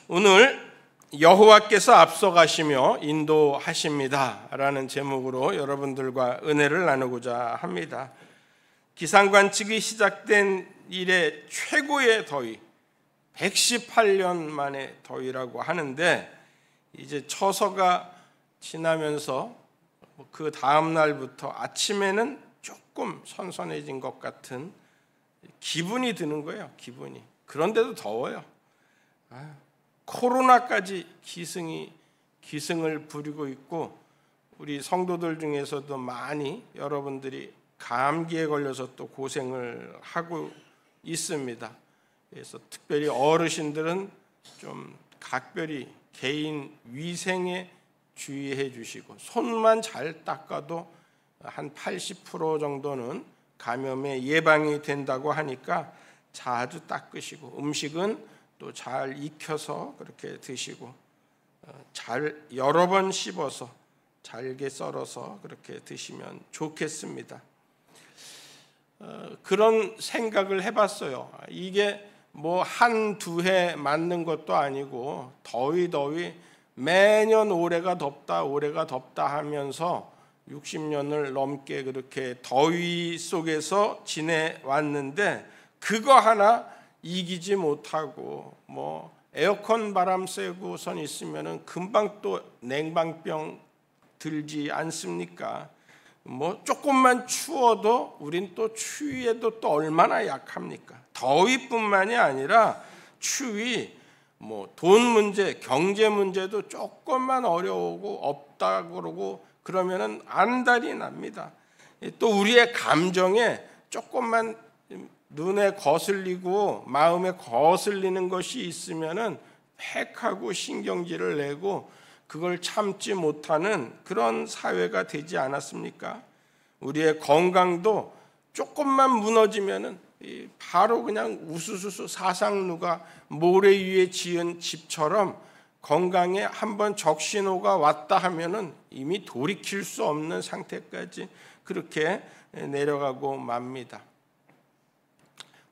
오늘 여호와께서 앞서가시며 인도하십니다 라는 제목으로 여러분들과 은혜를 나누고자 합니다. 기상관측이 시작된 이래 최고의 더위, 118년 만의 더위라고 하는데, 이제 처서가 지나면서 그 다음 날부터 아침에는 조금 선선해진 것 같은 기분이 드는 거예요. 기분이. 그런데도 더워요. 코로나까지 기승을 부리고 있고, 우리 성도들 중에서도 많이 여러분들이 감기에 걸려서 또 고생을 하고 있습니다. 그래서 특별히 어르신들은 좀 각별히 개인 위생에 주의해 주시고, 손만 잘 닦아도 한 80% 정도는 감염에 예방이 된다고 하니까 자주 닦으시고, 음식은 또 잘 익혀서 그렇게 드시고, 잘 여러 번 씹어서 잘게 썰어서 그렇게 드시면 좋겠습니다. 그런 생각을 해봤어요. 이게 뭐 한두 해 맞는 것도 아니고, 더위 매년 올해가 덥다 하면서 60년을 넘게 그렇게 더위 속에서 지내왔는데, 그거 하나 이기지 못하고 뭐 에어컨 바람 쐬고선 있으면은 금방 또 냉방병 들지 않습니까? 뭐 조금만 추워도 우린 또 추위에도 또 얼마나 약합니까? 더위뿐만이 아니라 추위, 뭐 돈 문제, 경제 문제도 조금만 어려우고 없다 그러고 그러면은 안달이 납니다. 또 우리의 감정에 조금만 눈에 거슬리고 마음에 거슬리는 것이 있으면은 팩하고 신경질을 내고 그걸 참지 못하는 그런 사회가 되지 않았습니까? 우리의 건강도 조금만 무너지면은 바로 그냥 우수수수 사상누가 모래 위에 지은 집처럼 건강에 한번 적신호가 왔다 하면은 이미 돌이킬 수 없는 상태까지 그렇게 내려가고 맙니다.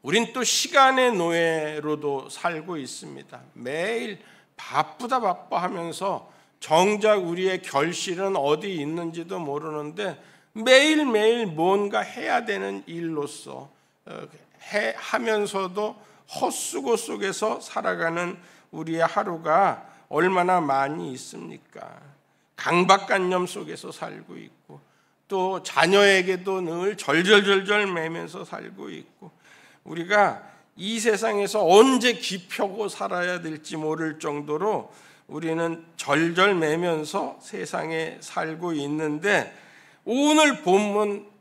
우린 또 시간의 노예로도 살고 있습니다. 매일 바쁘다 하면서 정작 우리의 결실은 어디 있는지도 모르는데 매일매일 뭔가 해야 되는 일로서 하면서도 헛수고 속에서 살아가는 우리의 하루가 얼마나 많이 있습니까? 강박관념 속에서 살고 있고, 또 자녀에게도 늘 절절절절 매면서 살고 있고, 우리가 이 세상에서 언제 기펴고 살아야 될지 모를 정도로 우리는 절절 매면서 세상에 살고 있는데, 오늘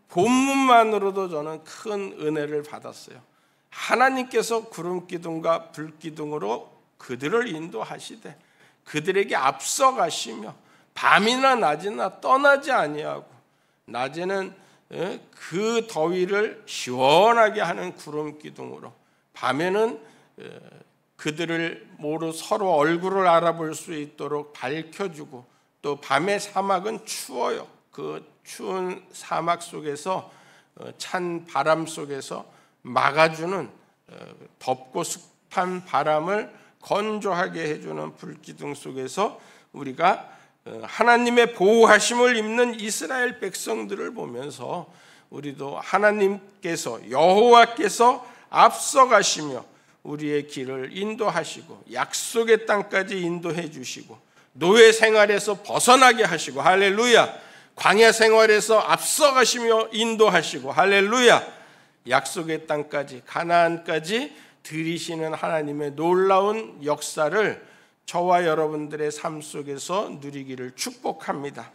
본문만으로도 저는 큰 은혜를 받았어요. 하나님께서 구름기둥과 불기둥으로 그들을 인도하시되 그들에게 앞서가시며 밤이나 낮이나 떠나지 아니하고, 낮에는 그 더위를 시원하게 하는 구름기둥으로, 밤에는 그들을 모두 서로 얼굴을 알아볼 수 있도록 밝혀주고, 또 밤의 사막은 추워요. 그 추운 사막 속에서 찬 바람 속에서 막아주는, 덥고 습한 바람을 건조하게 해주는 불기둥 속에서 우리가 하나님의 보호하심을 입는 이스라엘 백성들을 보면서 우리도 하나님께서, 여호와께서 앞서가시며 우리의 길을 인도하시고 약속의 땅까지 인도해 주시고 노예 생활에서 벗어나게 하시고, 할렐루야, 광야 생활에서 앞서가시며 인도하시고, 할렐루야, 약속의 땅까지, 가나안까지 들이시는 하나님의 놀라운 역사를 저와 여러분들의 삶 속에서 누리기를 축복합니다.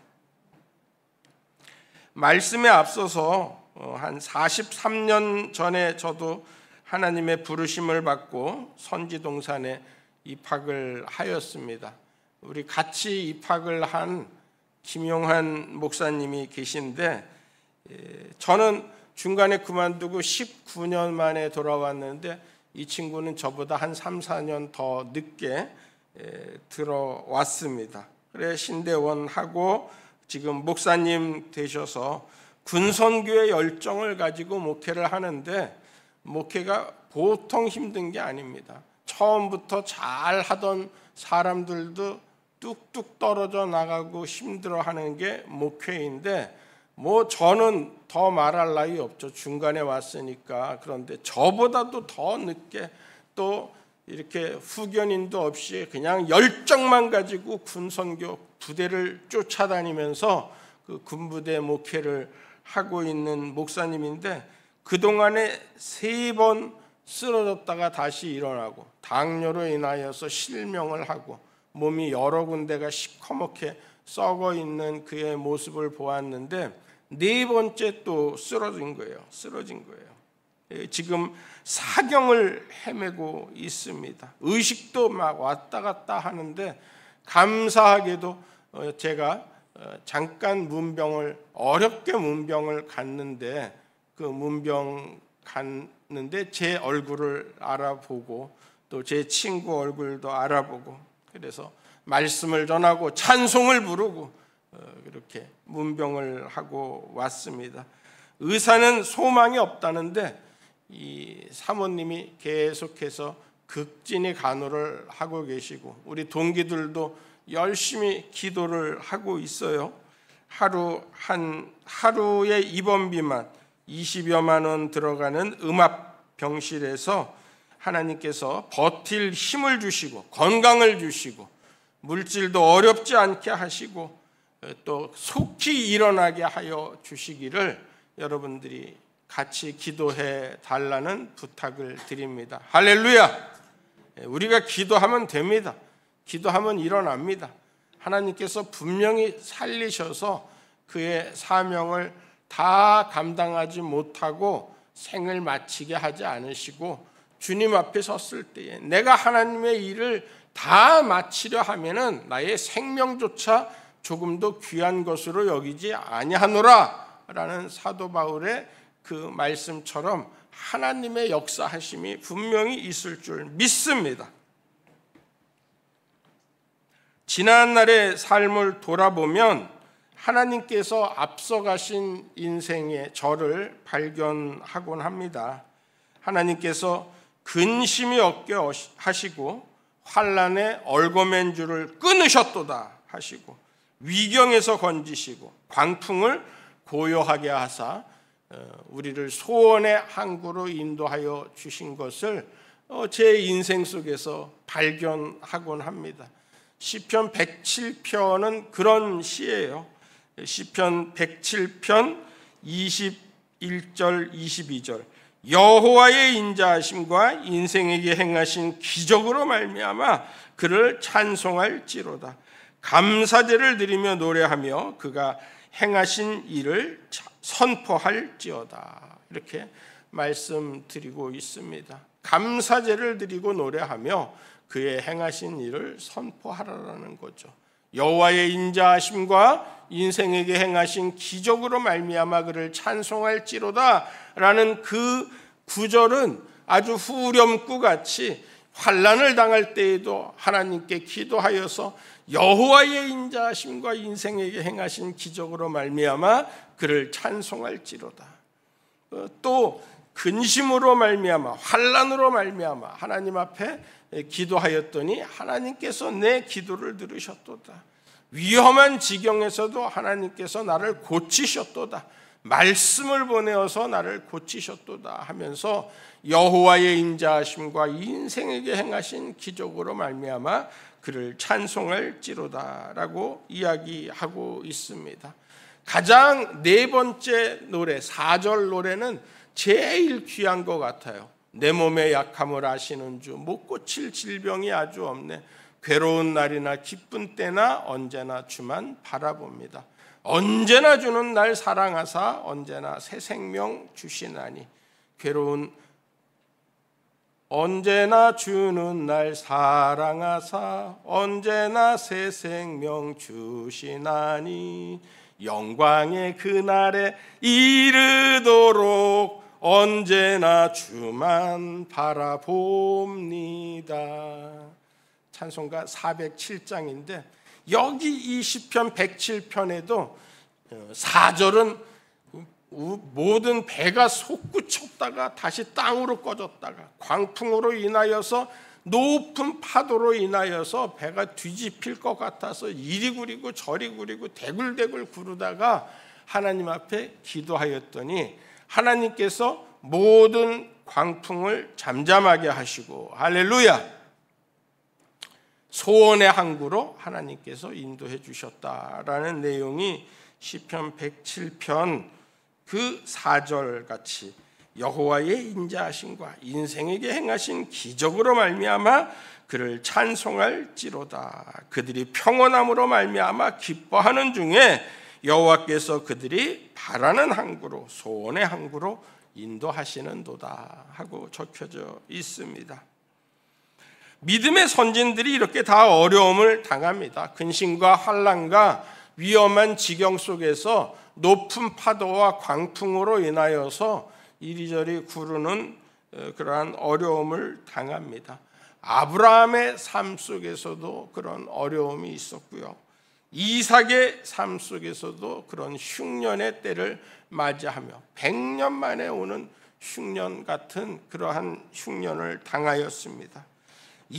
말씀에 앞서서 한 43년 전에 저도 하나님의 부르심을 받고 선지동산에 입학을 하였습니다. 우리 같이 입학을 한 김용한 목사님이 계신데, 저는 중간에 그만두고 19년 만에 돌아왔는데 이 친구는 저보다 한 3, 4년 더 늦게 들어왔습니다. 그래 신대원하고 지금 목사님 되셔서 군선교의 열정을 가지고 목회를 하는데, 목회가 보통 힘든 게 아닙니다. 처음부터 잘 하던 사람들도 뚝뚝 떨어져 나가고 힘들어하는 게 목회인데, 뭐 저는 더 말할 나위 없죠. 중간에 왔으니까. 그런데 저보다도 더 늦게 또 이렇게 후견인도 없이 그냥 열정만 가지고 군선교 부대를 쫓아다니면서 그 군부대 목회를 하고 있는 목사님인데, 그동안에 3번 쓰러졌다가 다시 일어나고 당뇨로 인하여서 실명을 하고 몸이 여러 군데가 시커멓게 썩어 있는 그의 모습을 보았는데, 4번째 또 쓰러진 거예요. 지금 사경을 헤매고 있습니다. 의식도 막 왔다 갔다 하는데, 감사하게도 제가 잠깐 어렵게 문병을 갔는데, 그 문병 갔는데 제 얼굴을 알아보고 또 제 친구 얼굴도 알아보고, 그래서 말씀을 전하고 찬송을 부르고 이렇게 문병을 하고 왔습니다. 의사는 소망이 없다는데 이 사모님이 계속해서 극진히 간호를 하고 계시고, 우리 동기들도 열심히 기도를 하고 있어요. 하루에 입원비만 20여만 원 들어가는 음압병실에서 하나님께서 버틸 힘을 주시고 건강을 주시고 물질도 어렵지 않게 하시고 또 속히 일어나게 하여 주시기를 여러분들이 같이 기도해 달라는 부탁을 드립니다. 할렐루야! 우리가 기도하면 됩니다. 기도하면 일어납니다. 하나님께서 분명히 살리셔서 그의 사명을 다 감당하지 못하고 생을 마치게 하지 않으시고, 주님 앞에 섰을 때에 내가 하나님의 일을 다 마치려 하면은 나의 생명조차 조금도 귀한 것으로 여기지 아니하노라 라는 사도 바울의 그 말씀처럼 하나님의 역사하심이 분명히 있을 줄 믿습니다. 지난날의 삶을 돌아보면 하나님께서 앞서가신 인생의 저를 발견하곤 합니다. 하나님께서 근심이 없게 하시고 환난의 얼거맨 줄을 끊으셨도다 하시고, 위경에서 건지시고 광풍을 고요하게 하사 우리를 소원의 항구로 인도하여 주신 것을 제 인생 속에서 발견하곤 합니다. 시편 107편은 그런 시예요. 시편 107편 21절 22절 여호와의 인자하심과 인생에게 행하신 기적으로 말미암아 그를 찬송할지로다. 감사제를 드리며 노래하며 그가 행하신 일을 선포할지어다. 이렇게 말씀드리고 있습니다. 감사제를 드리고 노래하며 그의 행하신 일을 선포하라는 거죠. 여호와의 인자하심과 인생에게 행하신 기적으로 말미암아 그를 찬송할지로다 라는 그 구절은 아주 후렴구같이 환난을 당할 때에도 하나님께 기도하여서 여호와의 인자하심과 인생에게 행하신 기적으로 말미암아 그를 찬송할지로다. 또 근심으로 말미암아 환난으로 말미암아 하나님 앞에 기도하였더니 하나님께서 내 기도를 들으셨도다. 위험한 지경에서도 하나님께서 나를 고치셨도다. 말씀을 보내어서 나를 고치셨도다 하면서 여호와의 인자하심과 인생에게 행하신 기적으로 말미암아 그를 찬송할지로다라고 이야기하고 있습니다. 가장 4번째 노래 4절 노래는 제일 귀한 것 같아요. 내 몸의 약함을 아시는 주, 못 고칠 질병이 아주 없네. 괴로운 날이나 기쁜 때나 언제나 주만 바라봅니다. 언제나 주는 날 사랑하사 언제나 새 생명 주시나니. 언제나 주는 날 사랑하사 언제나 새 생명 주시나니. 영광의 그날에 이르도록 언제나 주만 바라봅니다. 찬송가 407장인데 여기 이 시편 107편에도 4절은 모든 배가 솟구쳤다가 다시 땅으로 꺼졌다가 광풍으로 인하여서 높은 파도로 인하여서 배가 뒤집힐 것 같아서 이리 구리고 저리 구리고 대굴대굴 구르다가 하나님 앞에 기도하였더니 하나님께서 모든 광풍을 잠잠하게 하시고, 할렐루야, 소원의 항구로 하나님께서 인도해 주셨다라는 내용이 시편 107편 그 4절 같이 여호와의 인자하심과 인생에게 행하신 기적으로 말미암아 그를 찬송할지로다. 그들이 평온함으로 말미암아 기뻐하는 중에 여호와께서 그들이 바라는 항구로, 소원의 항구로 인도하시는도다 하고 적혀져 있습니다. 믿음의 선진들이 이렇게 다 어려움을 당합니다. 근심과 환난과 위험한 지경 속에서 높은 파도와 광풍으로 인하여서 이리저리 구르는 그러한 어려움을 당합니다. 아브라함의 삶 속에서도 그런 어려움이 있었고요. 이삭의 삶 속에서도 그런 흉년의 때를 맞이하며 100년 만에 오는 흉년 같은 그러한 흉년을 당하였습니다.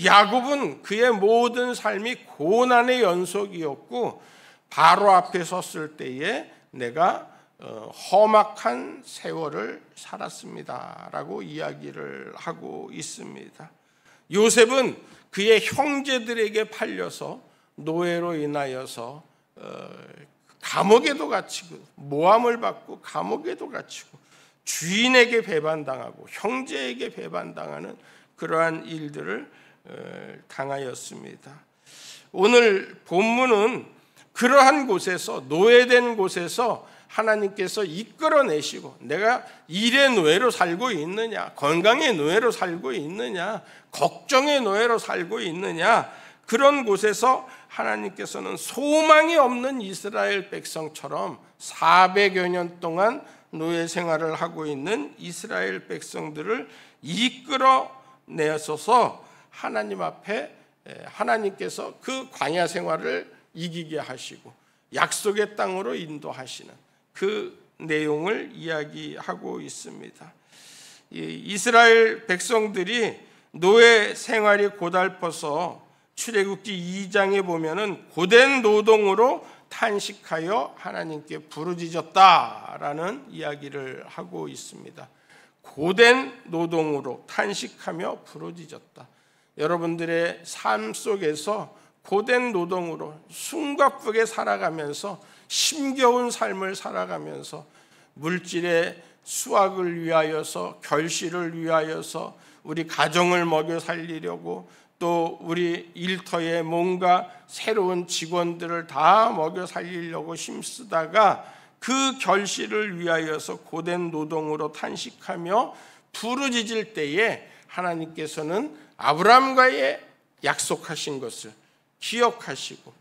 야곱은 그의 모든 삶이 고난의 연속이었고 바로 앞에 섰을 때에 내가 험악한 세월을 살았습니다 라고 이야기를 하고 있습니다. 요셉은 그의 형제들에게 팔려서 노예로 인하여서 감옥에도 갇히고, 모함을 받고 감옥에도 갇히고, 주인에게 배반당하고 형제에게 배반당하는 그러한 일들을 당하였습니다. 오늘 본문은 그러한 곳에서, 노예된 곳에서 하나님께서 이끌어내시고, 내가 일의 노예로 살고 있느냐, 건강의 노예로 살고 있느냐, 걱정의 노예로 살고 있느냐, 그런 곳에서 하나님께서는 소망이 없는 이스라엘 백성처럼 400여 년 동안 노예 생활을 하고 있는 이스라엘 백성들을 이끌어내셔서 하나님 앞에, 하나님께서 그 광야 생활을 이기게 하시고 약속의 땅으로 인도하시는 그 내용을 이야기하고 있습니다. 이스라엘 백성들이 노예 생활이 고달퍼서 출애굽기 2장에 보면은 고된 노동으로 탄식하여 하나님께 부르짖었다라는 이야기를 하고 있습니다. 고된 노동으로 탄식하며 부르짖었다. 여러분들의 삶 속에서 고된 노동으로 숨가쁘게 살아가면서, 힘겨운 삶을 살아가면서 물질의 수확을 위하여서, 결실을 위하여서 우리 가정을 먹여 살리려고, 또 우리 일터에 뭔가 새로운 직원들을 다 먹여 살리려고 힘쓰다가 그 결실을 위하여서 고된 노동으로 탄식하며 부르짖을 때에 하나님께서는 아브라함과의 약속하신 것을 기억하시고,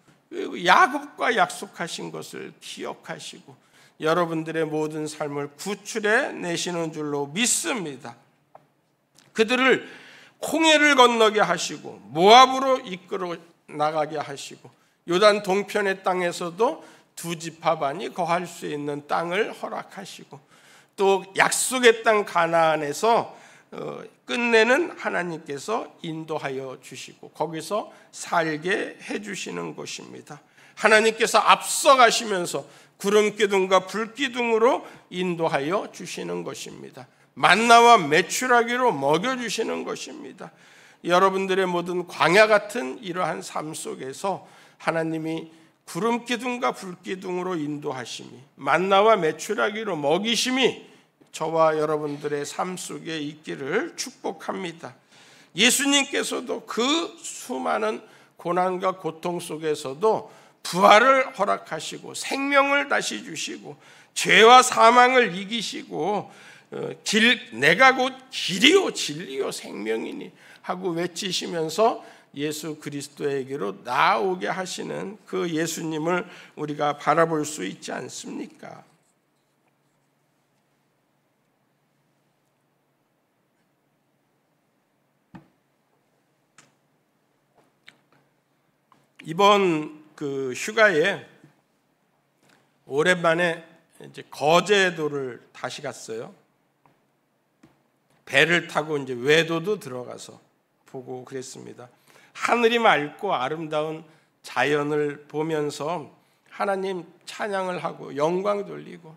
야곱과 약속하신 것을 기억하시고 여러분들의 모든 삶을 구출해 내시는 줄로 믿습니다. 그들을 홍해를 건너게 하시고 모압으로 이끌어 나가게 하시고 요단 동편의 땅에서도 두 지파 반이 거할 수 있는 땅을 허락하시고, 또 약속의 땅 가나안에서 끝내는 하나님께서 인도하여 주시고 거기서 살게 해주시는 것입니다. 하나님께서 앞서가시면서 구름기둥과 불기둥으로 인도하여 주시는 것입니다. 만나와 메추라기로 먹여주시는 것입니다. 여러분들의 모든 광야 같은 이러한 삶 속에서 하나님이 구름기둥과 불기둥으로 인도하심이, 만나와 메추라기로 먹이심이 저와 여러분들의 삶 속에 있기를 축복합니다. 예수님께서도 그 수많은 고난과 고통 속에서도 부활을 허락하시고 생명을 다시 주시고 죄와 사망을 이기시고 내가 곧 길이요 진리요 생명이니 하고 외치시면서 예수 그리스도에게로 나아오게 하시는 그 예수님을 우리가 바라볼 수 있지 않습니까? 이번 그 휴가에 오랜만에 이제 거제도를 다시 갔어요. 배를 타고 이제 외도도 들어가서 보고 그랬습니다. 하늘이 맑고 아름다운 자연을 보면서 하나님 찬양을 하고 영광 돌리고,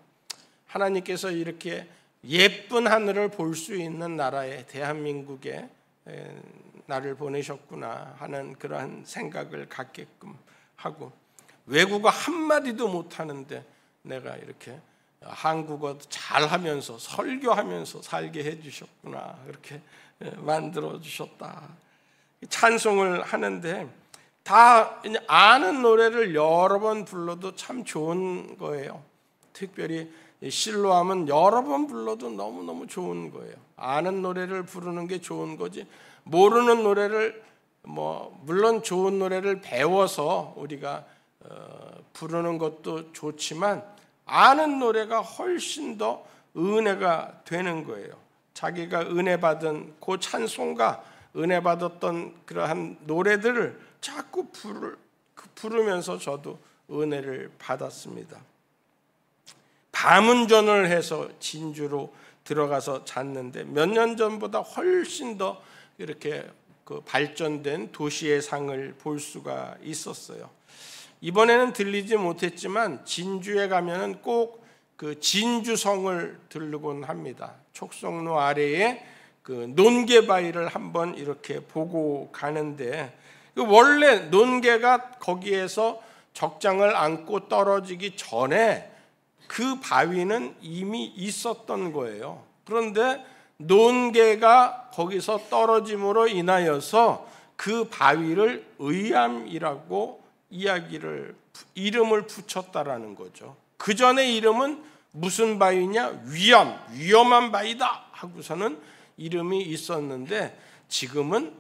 하나님께서 이렇게 예쁜 하늘을 볼 수 있는 나라에, 대한민국에 나를 보내셨구나 하는 그러한 생각을 갖게끔 하고, 외국어 한마디도 못하는데 내가 이렇게 한국어 잘하면서 설교하면서 살게 해주셨구나, 그렇게 만들어주셨다. 찬송을 하는데 다 아는 노래를 여러 번 불러도 참 좋은 거예요. 특별히 실로암은 여러 번 불러도 너무너무 좋은 거예요. 아는 노래를 부르는 게 좋은 거지, 모르는 노래를 물론 좋은 노래를 배워서 우리가 부르는 것도 좋지만 아는 노래가 훨씬 더 은혜가 되는 거예요. 자기가 은혜 받은 그 찬송가, 은혜 받았던 그러한 노래들을 자꾸 부르면서 저도 은혜를 받았습니다. 밤운전을 해서 진주로 들어가서 잤는데 몇 년 전보다 훨씬 더 이렇게 발전된 도시의 상을 볼 수가 있었어요. 이번에는 들리지 못했지만 진주에 가면은 꼭 그 진주성을 들르곤 합니다. 촉성로 아래에 그 논개바위를 한번 이렇게 보고 가는데, 원래 논개가 거기에서 적장을 안고 떨어지기 전에 그 바위는 이미 있었던 거예요. 그런데 논개가 거기서 떨어짐으로 인하여서 그 바위를 의암이라고 이름을 붙였다라는 거죠. 그 전에 이름은 무슨 바위냐? 위험한 바위다 하고서는 이름이 있었는데, 지금은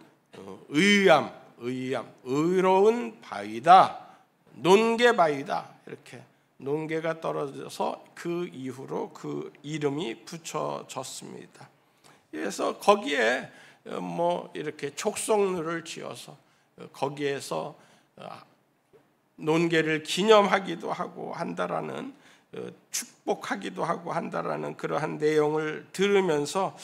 의로운 바위다, 논개 바위다, 이렇게 논개가 떨어져서 그 이후로 그 이름이 붙여졌습니다. 그래서 거기에 이렇게 촉성루를 지어서 거기에서 논개를 기념하기도 하고 한다라는, 축복하기도 하고 한다라는 그러한 내용을 들으면서,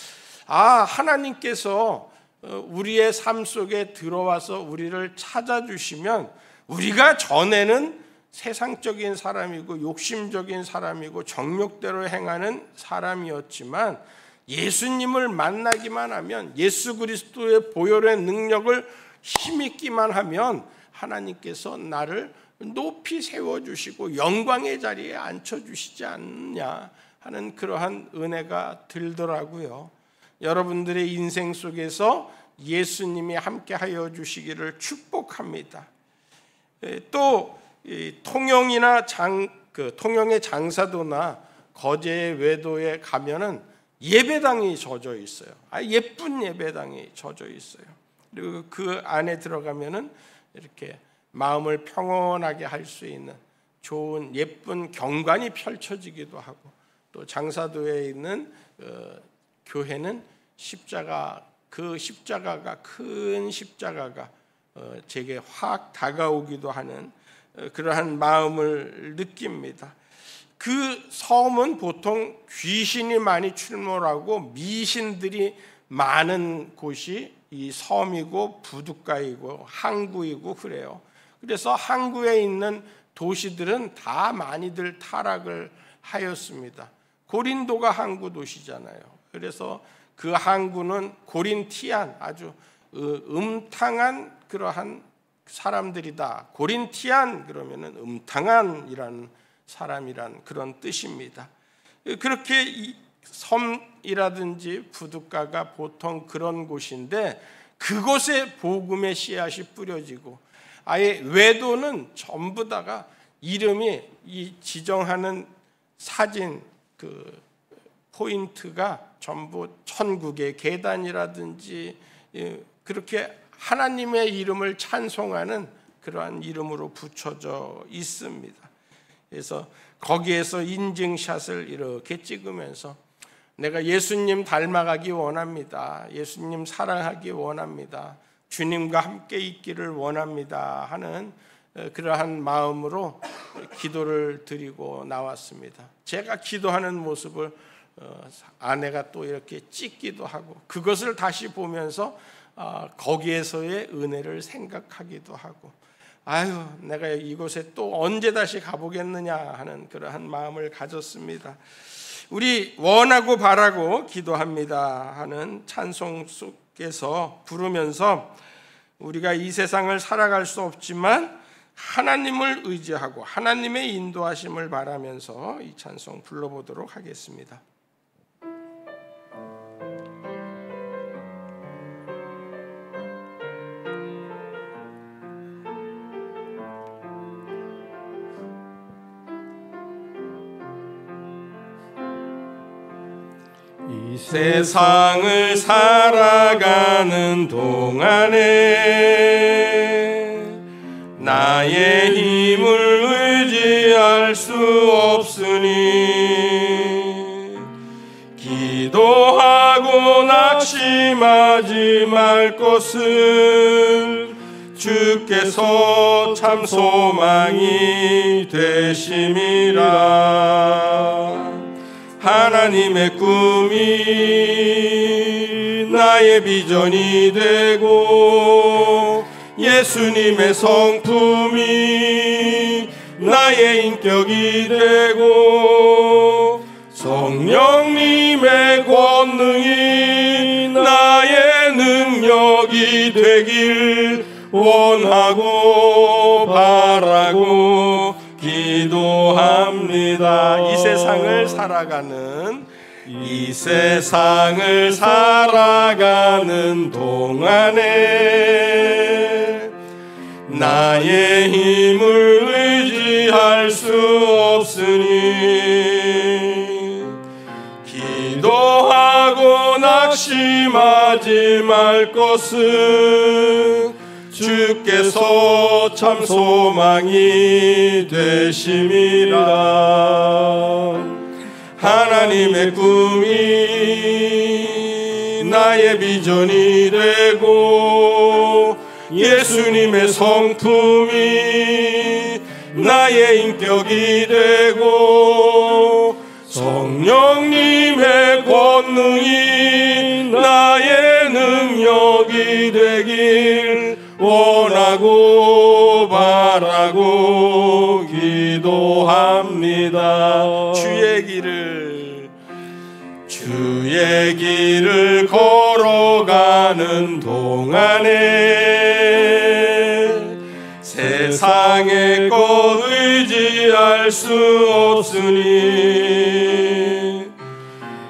하나님께서 우리의 삶 속에 들어와서 우리를 찾아주시면, 우리가 전에는 세상적인 사람이고 욕심적인 사람이고 정욕대로 행하는 사람이었지만, 예수님을 만나기만 하면, 예수 그리스도의 보혈의 능력을 힘입기만 하면 하나님께서 나를 높이 세워주시고 영광의 자리에 앉혀주시지 않느냐 하는 그러한 은혜가 들더라고요. 여러분들의 인생 속에서 예수님이 함께하여 주시기를 축복합니다. 또 통영의 장사도나 거제의 외도에 가면은 예배당이 젖어 있어요. 예쁜 예배당이 젖어 있어요. 그리고 그 안에 들어가면은 이렇게 마음을 평온하게 할 수 있는 좋은 예쁜 경관이 펼쳐지기도 하고, 또 장사도에 있는 교회는 그 십자가가 큰 십자가가 제게 확 다가오기도 하는 그러한 마음을 느낍니다. 그 섬은 보통 귀신이 많이 출몰하고 미신들이 많은 곳이 이 섬이고 부둣가이고 항구이고 그래요. 그래서 항구에 있는 도시들은 다 많이들 타락을 하였습니다. 고린도가 항구 도시잖아요. 그래서 그 항구는 고린티안, 아주 음탕한 그러한 사람들이다. 고린티안 그러면은 음탕한이라는 사람이란 그런 뜻입니다. 그렇게 이 섬이라든지 부둣가가 보통 그런 곳인데, 그곳에 복음의 씨앗이 뿌려지고, 아예 외도는 전부 다가 이름이 이 지정하는 사진 그 포인트가 전부 천국의 계단이라든지 그렇게 하나님의 이름을 찬송하는 그러한 이름으로 붙여져 있습니다. 그래서 거기에서 인증샷을 이렇게 찍으면서 내가 예수님 닮아가기 원합니다. 예수님 사랑하기 원합니다. 주님과 함께 있기를 원합니다 하는 그러한 마음으로 기도를 드리고 나왔습니다. 제가 기도하는 모습을 아내가 또 이렇게 찍기도 하고, 그것을 다시 보면서 거기에서의 은혜를 생각하기도 하고, 아유, 내가 이곳에 또 언제 다시 가보겠느냐 하는 그러한 마음을 가졌습니다. 우리 원하고 바라고 기도합니다 하는 찬송 속에서 부르면서 우리가 이 세상을 살아갈 수 없지만 하나님을 의지하고 하나님의 인도하심을 바라면서 이 찬송 불러보도록 하겠습니다. 이 세상을 살아가는 동안에 나의 힘을 의지할 수 없으니 기도하고 낙심하지 말 것을 주께서 참 소망이 되심이라. 하나님의 꿈이 나의 비전이 되고 예수님의 성품이 나의 인격이 되고 성령님의 권능이 나의 능력이 되길 원하고 바라고 기도합니다. 이 세상을 살아가는 동안에 나의 힘을 의지할 수 없으니 기도하고 낙심하지 말 것은 주께서 참 소망이 되심이라. 하나님의 꿈이 나의 비전이 되고 예수님의 성품이 나의 인격이 되고 성령님의 권능이 나의 능력이 되길 원하고 바라고 기도합니다. 주의 길을 걸어가는 동안에 세상의 것 의지할 수 없으니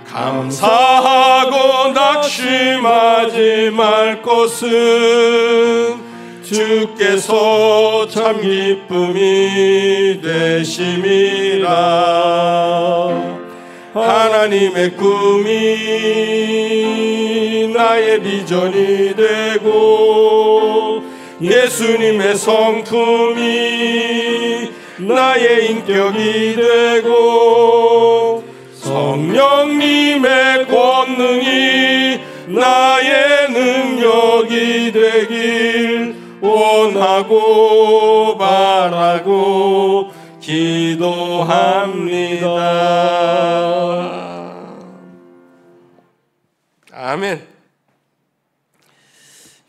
감사하고 낙심하지 말 것은 주께서 참 기쁨이 되심이라. 하나님의 꿈이 나의 비전이 되고 예수님의 성품이 나의 인격이 되고 성령님의 권능이 나의 능력이 되길 원하고 바라고 기도합니다. 아멘.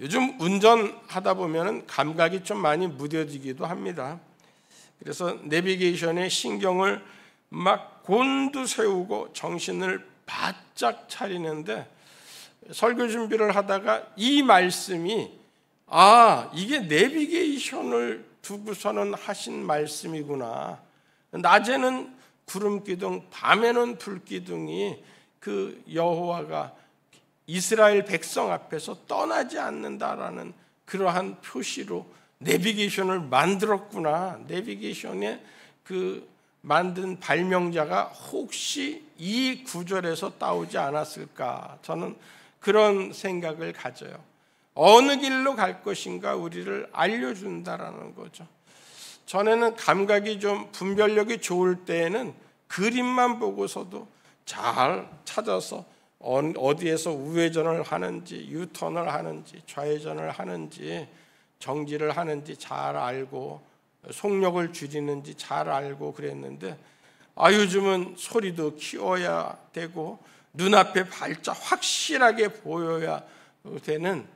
요즘 운전하다 보면 감각이 좀 많이 무뎌지기도 합니다. 그래서 내비게이션에 신경을 막 곤두세우고 정신을 바짝 차리는데 설교 준비를 하다가 이 말씀이 이게 내비게이션을 두고서는 하신 말씀이구나. 낮에는 구름기둥, 밤에는 불기둥이 그 여호와가 이스라엘 백성 앞에서 떠나지 않는다라는 그러한 표시로 내비게이션을 만들었구나. 내비게이션에 그 만든 발명자가 혹시 이 구절에서 따오지 않았을까? 저는 그런 생각을 가져요. 어느 길로 갈 것인가 우리를 알려준다라는 거죠. 전에는 감각이 좀 분별력이 좋을 때에는 그림만 보고서도 잘 찾아서 어디에서 우회전을 하는지 유턴을 하는지 좌회전을 하는지 정지를 하는지 잘 알고 속력을 줄이는지 잘 알고 그랬는데 요즘은 소리도 키워야 되고 눈앞에 발자 확실하게 보여야 되는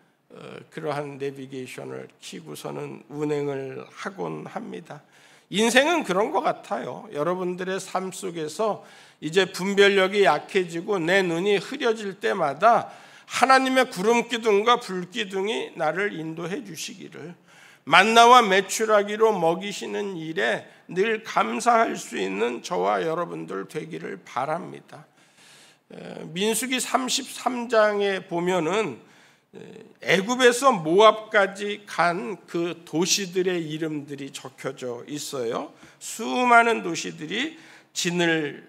그러한 내비게이션을 켜고서는 운행을 하곤 합니다. 인생은 그런 것 같아요. 여러분들의 삶 속에서 이제 분별력이 약해지고 내 눈이 흐려질 때마다 하나님의 구름기둥과 불기둥이 나를 인도해 주시기를, 만나와 메추라기로 먹이시는 일에 늘 감사할 수 있는 저와 여러분들 되기를 바랍니다. 민수기 33장에 보면은 애굽에서 모압까지 간 그 도시들의 이름들이 적혀져 있어요. 수많은 도시들이 진을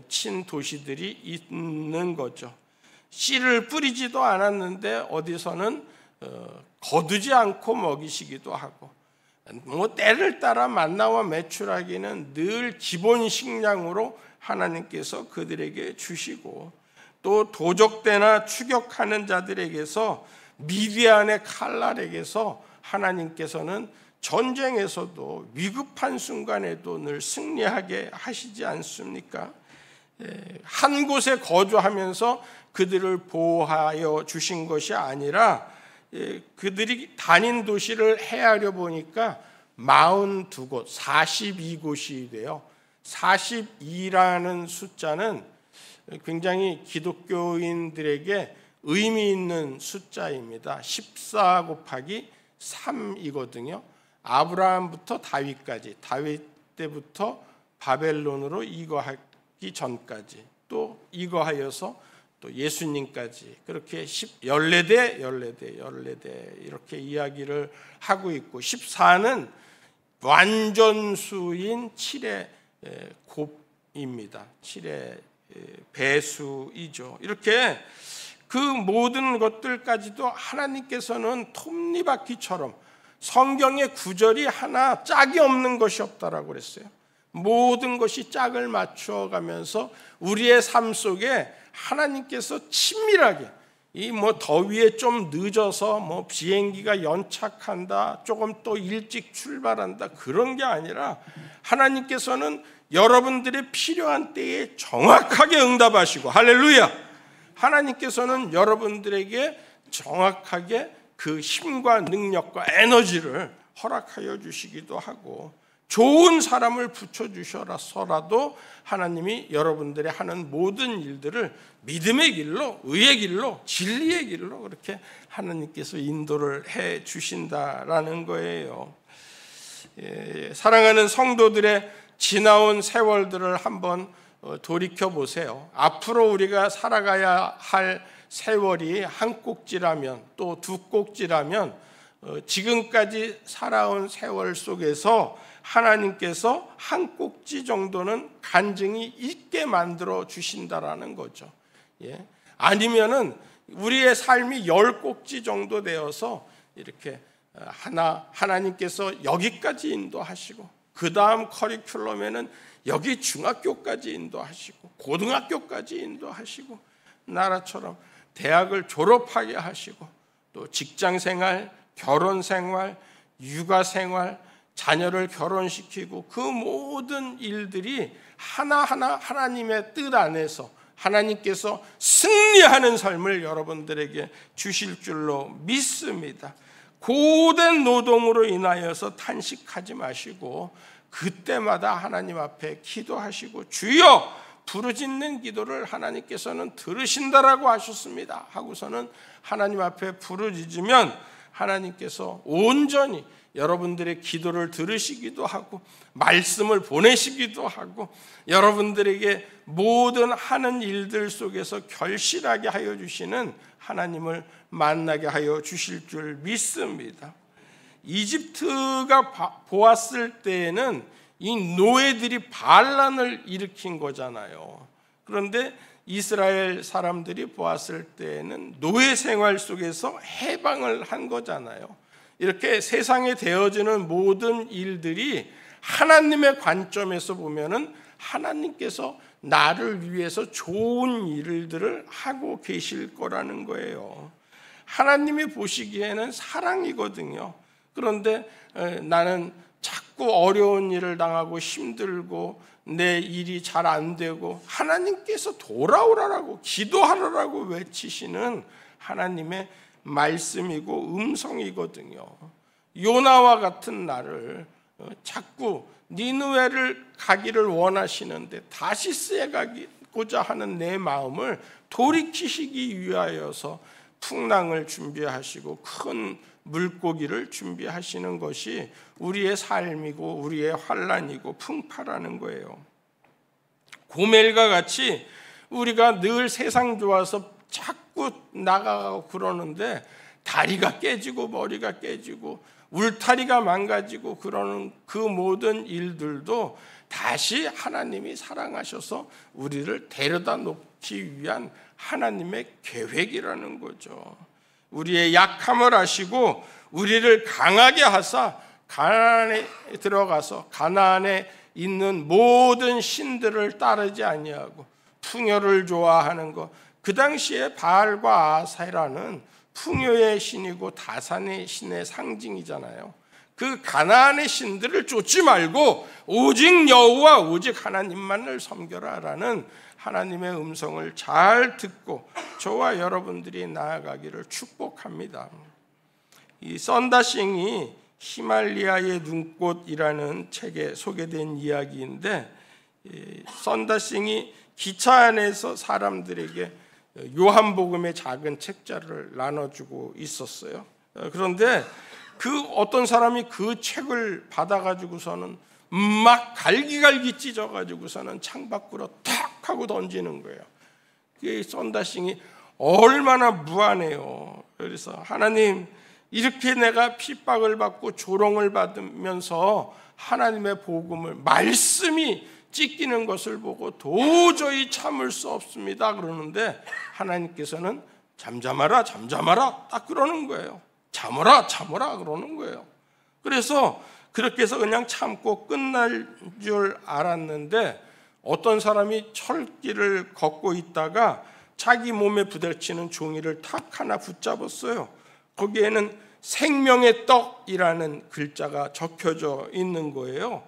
친 도시들이 있는 거죠. 씨를 뿌리지도 않았는데 어디서는 거두지 않고 먹이시기도 하고, 뭐 때를 따라 만나와 메추라기는 늘 기본 식량으로 하나님께서 그들에게 주시고, 또 도적대나 추격하는 자들에게서 미디안의 칼날에게서 하나님께서는 전쟁에서도 위급한 순간에도 늘 승리하게 하시지 않습니까? 한 곳에 거주하면서 그들을 보호하여 주신 것이 아니라 그들이 다닌 도시를 헤아려 보니까 42곳, 42곳이 돼요. 42라는 숫자는 굉장히 기독교인들에게 의미 있는 숫자입니다. 14 곱하기 3이거든요. 아브라함부터 다윗까지, 다윗 때부터 바벨론으로 이거하기 전까지, 또 이거하여서 또 예수님까지, 그렇게 14대 이렇게 이야기를 하고 있고, 14는 완전수인 7의 곱입니다. 7의 배수이죠. 이렇게 그 모든 것들까지도 하나님께서는 톱니바퀴처럼, 성경의 구절이 하나 짝이 없는 것이 없다라고 그랬어요. 모든 것이 짝을 맞추어가면서 우리의 삶 속에 하나님께서 친밀하게, 이 뭐 더위에 좀 늦어서 뭐 비행기가 연착한다, 조금 또 일찍 출발한다, 그런 게 아니라 하나님께서는 여러분들의 필요한 때에 정확하게 응답하시고, 할렐루야! 하나님께서는 여러분들에게 정확하게 그 힘과 능력과 에너지를 허락하여 주시기도 하고, 좋은 사람을 붙여주셔서라도 하나님이 여러분들의 하는 모든 일들을 믿음의 길로, 의의 길로, 진리의 길로 그렇게 하나님께서 인도를 해 주신다라는 거예요. 사랑하는 성도들의 지나온 세월들을 한번 돌이켜 보세요. 앞으로 우리가 살아가야 할 세월이 한 꼭지라면, 또 두 꼭지라면, 지금까지 살아온 세월 속에서 하나님께서 한 꼭지 정도는 간증이 있게 만들어 주신다라는 거죠. 아니면은 우리의 삶이 10꼭지 정도 되어서 이렇게 하나님께서 여기까지 인도하시고, 그 다음 커리큘럼에는 여기 중학교까지 인도하시고, 고등학교까지 인도하시고, 나라처럼 대학을 졸업하게 하시고, 또 직장생활, 결혼생활, 육아생활, 자녀를 결혼시키고, 그 모든 일들이 하나하나 하나님의 뜻 안에서 하나님께서 승리하는 삶을 여러분들에게 주실 줄로 믿습니다. 고된 노동으로 인하여서 탄식하지 마시고, 그때마다 하나님 앞에 기도하시고, 주여 부르짖는 기도를 하나님께서는 들으신다라고 하셨습니다 하고서는 하나님 앞에 부르짖으면 하나님께서 온전히 여러분들의 기도를 들으시기도 하고, 말씀을 보내시기도 하고, 여러분들에게 모든 하는 일들 속에서 결실하게 하여 주시는 하나님을 만나게 하여 주실 줄 믿습니다. 이집트가 보았을 때에는 이 노예들이 반란을 일으킨 거잖아요. 그런데 이스라엘 사람들이 보았을 때에는 노예 생활 속에서 해방을 한 거잖아요. 이렇게 세상에 되어지는 모든 일들이 하나님의 관점에서 보면은 하나님께서 나를 위해서 좋은 일들을 하고 계실 거라는 거예요. 하나님이 보시기에는 사랑이거든요. 그런데 나는 자꾸 어려운 일을 당하고 힘들고 내 일이 잘 안 되고, 하나님께서 돌아오라라고, 기도하라라고 외치시는 하나님의 말씀이고 음성이거든요. 요나와 같은 나를 자꾸 니느웨를 가기를 원하시는데 다시스에 가고자 하는 내 마음을 돌이키시기 위하여서 풍랑을 준비하시고 큰 물고기를 준비하시는 것이 우리의 삶이고 우리의 환난이고 풍파라는 거예요. 고멜과 같이 우리가 늘 세상 좋아서 자꾸 나가고 그러는데 다리가 깨지고 머리가 깨지고 울타리가 망가지고 그러는 그 모든 일들도 다시 하나님이 사랑하셔서 우리를 데려다 놓기 위한 하나님의 계획이라는 거죠. 우리의 약함을 아시고 우리를 강하게 하사 가나안에 들어가서 가나안에 있는 모든 신들을 따르지 아니하고 풍요를 좋아하는 것, 그 당시에 바알과 아세라는 풍요의 신이고 다산의 신의 상징이잖아요. 그 가나안의 신들을 쫓지 말고 오직 여호와 오직 하나님만을 섬겨라라는 하나님의 음성을 잘 듣고 저와 여러분들이 나아가기를 축복합니다. 이 썬다싱이 히말리아의 눈꽃이라는 책에 소개된 이야기인데, 썬다싱이 기차 안에서 사람들에게 요한복음의 작은 책자를 나눠주고 있었어요. 그런데 그 어떤 사람이 그 책을 받아가지고서는 막 갈기갈기 찢어가지고서는 창밖으로 탁 하고 던지는 거예요. 그 썬다싱이 얼마나 무안해요. 그래서 하나님, 이렇게 내가 핍박을 받고 조롱을 받으면서 하나님의 복음을, 말씀이 찢기는 것을 보고 도저히 참을 수 없습니다 그러는데 하나님께서는 잠잠하라 잠잠하라 딱 그러는 거예요. 참으라 참으라 그러는 거예요. 그래서 그렇게 해서 그냥 참고 끝날 줄 알았는데 어떤 사람이 철길을 걷고 있다가 자기 몸에 부딪히는 종이를 탁 하나 붙잡았어요. 거기에는 생명의 떡이라는 글자가 적혀져 있는 거예요.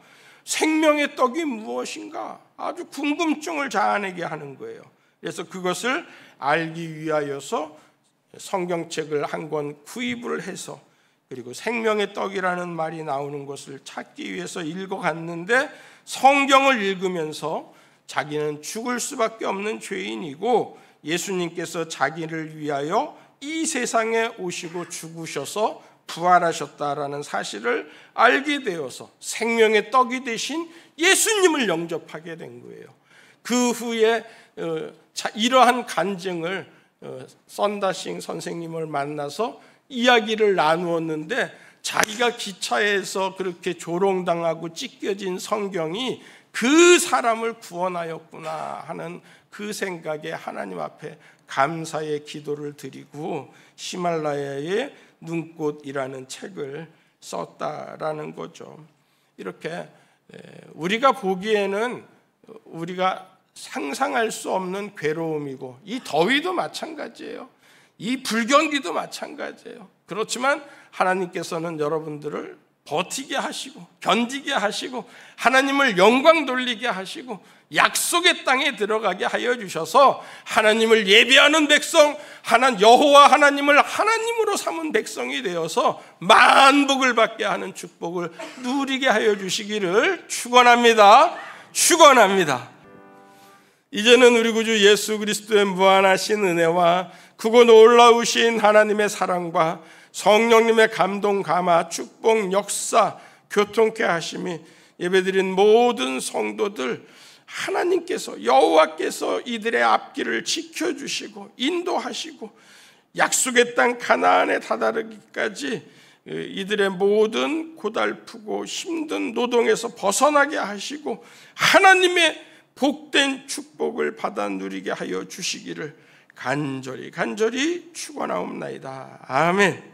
생명의 떡이 무엇인가 아주 궁금증을 자아내게 하는 거예요. 그래서 그것을 알기 위하여서 성경책을 한 권 구입을 해서, 그리고 생명의 떡이라는 말이 나오는 것을 찾기 위해서 읽어갔는데, 성경을 읽으면서 자기는 죽을 수밖에 없는 죄인이고 예수님께서 자기를 위하여 이 세상에 오시고 죽으셔서 부활하셨다라는 사실을 알게 되어서 생명의 떡이 되신 예수님을 영접하게 된 거예요. 그 후에 이러한 간증을 썬다싱 선생님을 만나서 이야기를 나누었는데, 자기가 기차에서 그렇게 조롱당하고 찢겨진 성경이 그 사람을 구원하였구나 하는 그 생각에 하나님 앞에 감사의 기도를 드리고 히말라야의 눈꽃이라는 책을 썼다라는 거죠. 이렇게 우리가 보기에는 우리가 상상할 수 없는 괴로움이고, 이 더위도 마찬가지예요. 이 불경기도 마찬가지예요. 그렇지만 하나님께서는 여러분들을 버티게 하시고 견디게 하시고 하나님을 영광 돌리게 하시고 약속의 땅에 들어가게 하여 주셔서 하나님을 예배하는 백성, 여호와 하나님을 하나님으로 삼은 백성이 되어서 만복을 받게 하는 축복을 누리게 하여 주시기를 축원합니다. 축원합니다. 이제는 우리 구주 예수 그리스도의 무한하신 은혜와 크고 놀라우신 하나님의 사랑과 성령님의 감동, 감화, 축복, 역사, 교통케 하심이 예배드린 모든 성도들, 하나님께서 여호와께서 이들의 앞길을 지켜주시고 인도하시고 약속의 땅 가나안에 다다르기까지 이들의 모든 고달프고 힘든 노동에서 벗어나게 하시고 하나님의 복된 축복을 받아 누리게 하여 주시기를 간절히 축원하옵나이다. 아멘.